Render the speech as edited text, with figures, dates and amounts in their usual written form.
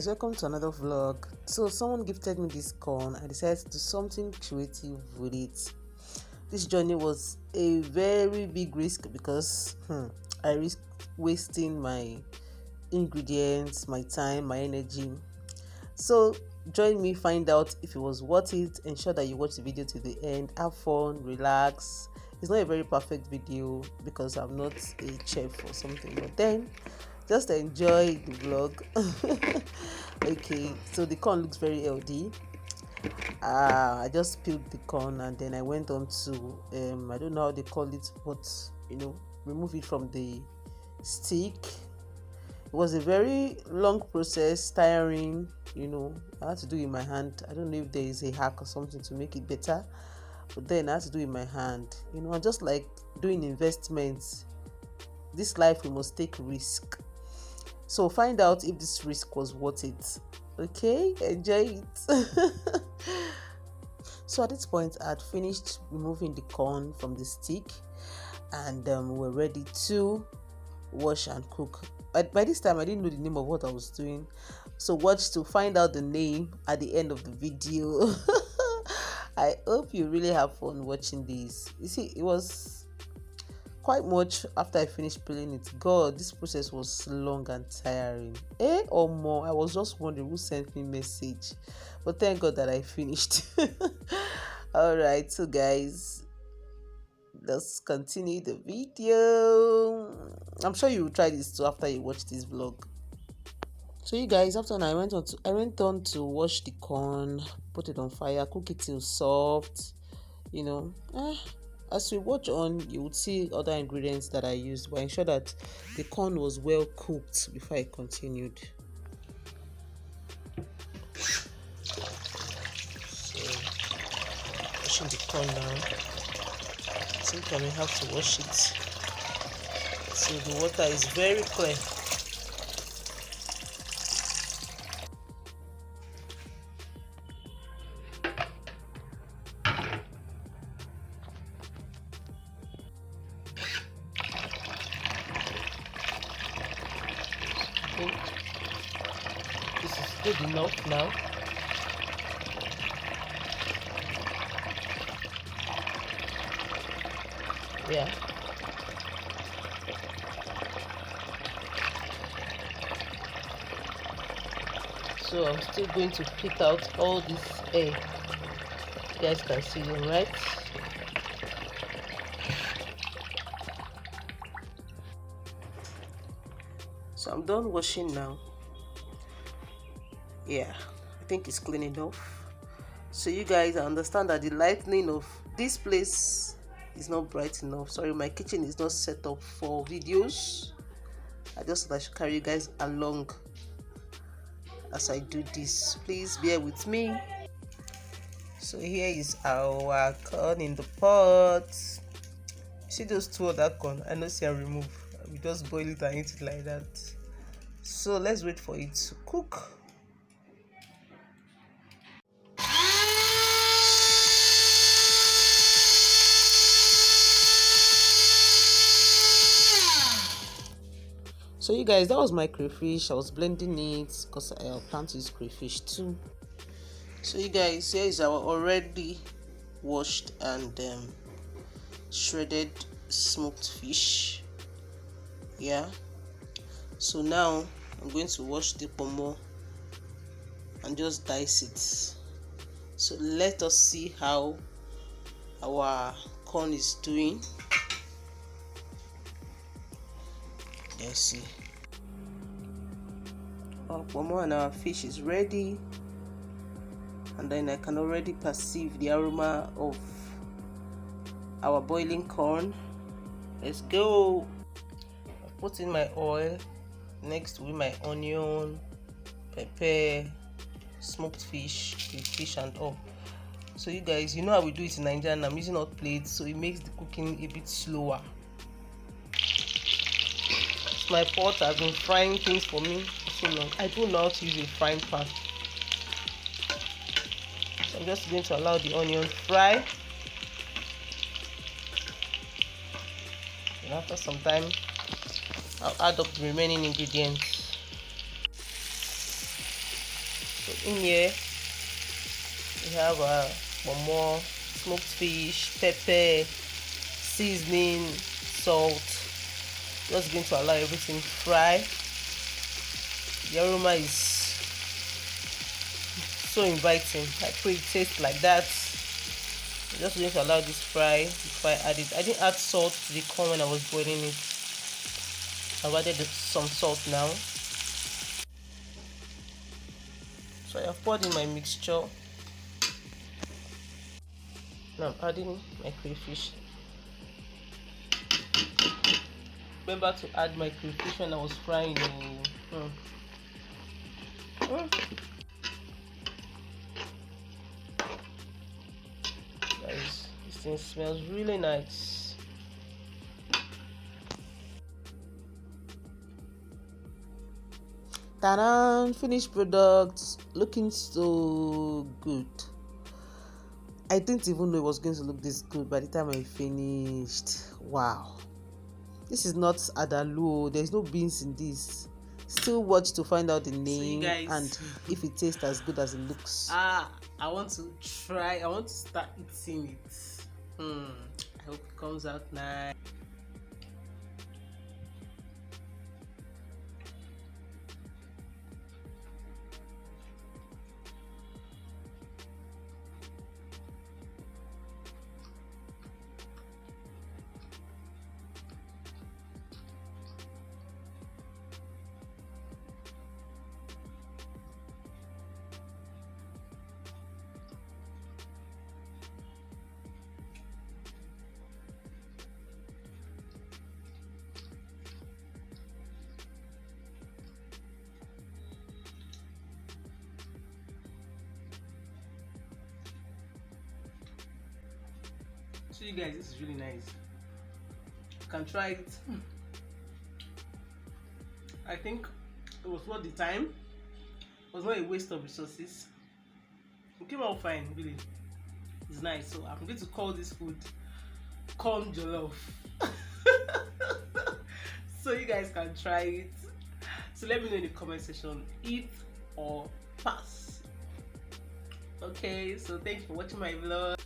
guys, welcome to another vlog. So someone gifted me this corn. I decided to do something creative with it. This journey was a very big risk because I risked wasting my ingredients, my time, my energy. So join me, find out if it was worth it. Ensure that you watch the video to the end. Have fun, relax. It's not a very perfect video because I'm not a chef or something, but then just enjoy the vlog. Okay, so the corn looks very healthy. I just peeled the corn and then I went on to I don't know how they call it, but remove it from the stick. It was a very long process, tiring. I had to do it in my hand. I don't know if there is a hack or something to make it better, but then I had to do it in my hand. And just like doing investments, this life we must take risk. So find out if this risk was worth it. Okay, enjoy it. So at this point, I had finished removing the corn from the stick, and we're ready to wash and cook. But by this time, I didn't know the name of what I was doing, so watch to find out the name at the end of the video. I hope you really have fun watching this. You see, it was quite much after I finished peeling it. God, this process was long and tiring. Or more. I was just wondering who sent me message, but thank God that I finished. All right, so guys, let's continue the video. I'm sure you will try this too after you watch this vlog. So you guys, after I went on to wash the corn, put it on fire, cook it till soft. As we watch on, you would see other ingredients that I used, but ensure that the corn was well cooked before I continued. So, washing the corn now. I think I may have to wash it so the water is very clear. This is good enough now. Yeah. So I'm still going to pick out all this air. You guys can see them, right? So I'm done washing now. Yeah, I think it's clean enough. So you guys understand that the lighting of this place is not bright enough. Sorry, my kitchen is not set up for videos. I just thought I should carry you guys along as I do this. Please bear with me. So here is our corn in the pot. See those two other corn? I know see I remove. We just boil it and eat it like that. So let's wait for it to cook. So you guys, that was my crayfish. I was blending it because I plan to use crayfish too. So you guys, here is our already washed and shredded smoked fish. Yeah. So now I'm going to wash the pomo and just dice it. So let us see how our corn is doing. Let's see. Our pomo and our fish is ready, and then I can already perceive the aroma of our boiling corn. Let's go. I put in my oil next with my onion, pepper, smoked fish and all. So you guys, you know how we do it in Nigeria, and I'm using hot plates, so it makes the cooking a bit slower. My pot has been frying things for me for so long. I don't know how to use a frying pan, so I'm just going to allow the onion fry, and after some time I'll add up the remaining ingredients. In here we have more smoked fish, pepper, seasoning, salt. Just going to allow everything fry. The aroma is so inviting. I pray it tastes like that. I'm just going to allow this fry before I add it. I didn't add salt to the corn when I was boiling it. I've added some salt now. So I have poured in my mixture. Now I'm adding my crayfish. Remember to add my crayfish when I was frying. Guys, this thing smells really nice. Ta-da! Finished product, looking so good. I didn't even know it was going to look this good by the time I finished. Wow, this is not adalu. There's no beans in this. Still watch to find out the name and if it tastes as good as it looks. I want to try. I want to start eating it. I hope it comes out nice. So you guys, this is really nice. You can try it. I think it was worth the time. It was not a waste of resources. It came out fine, really. It's nice. So I'm going to call this food corn jollof. So you guys can try it. So let me know in the comment section, eat or pass. Okay, so thanks for watching my vlog.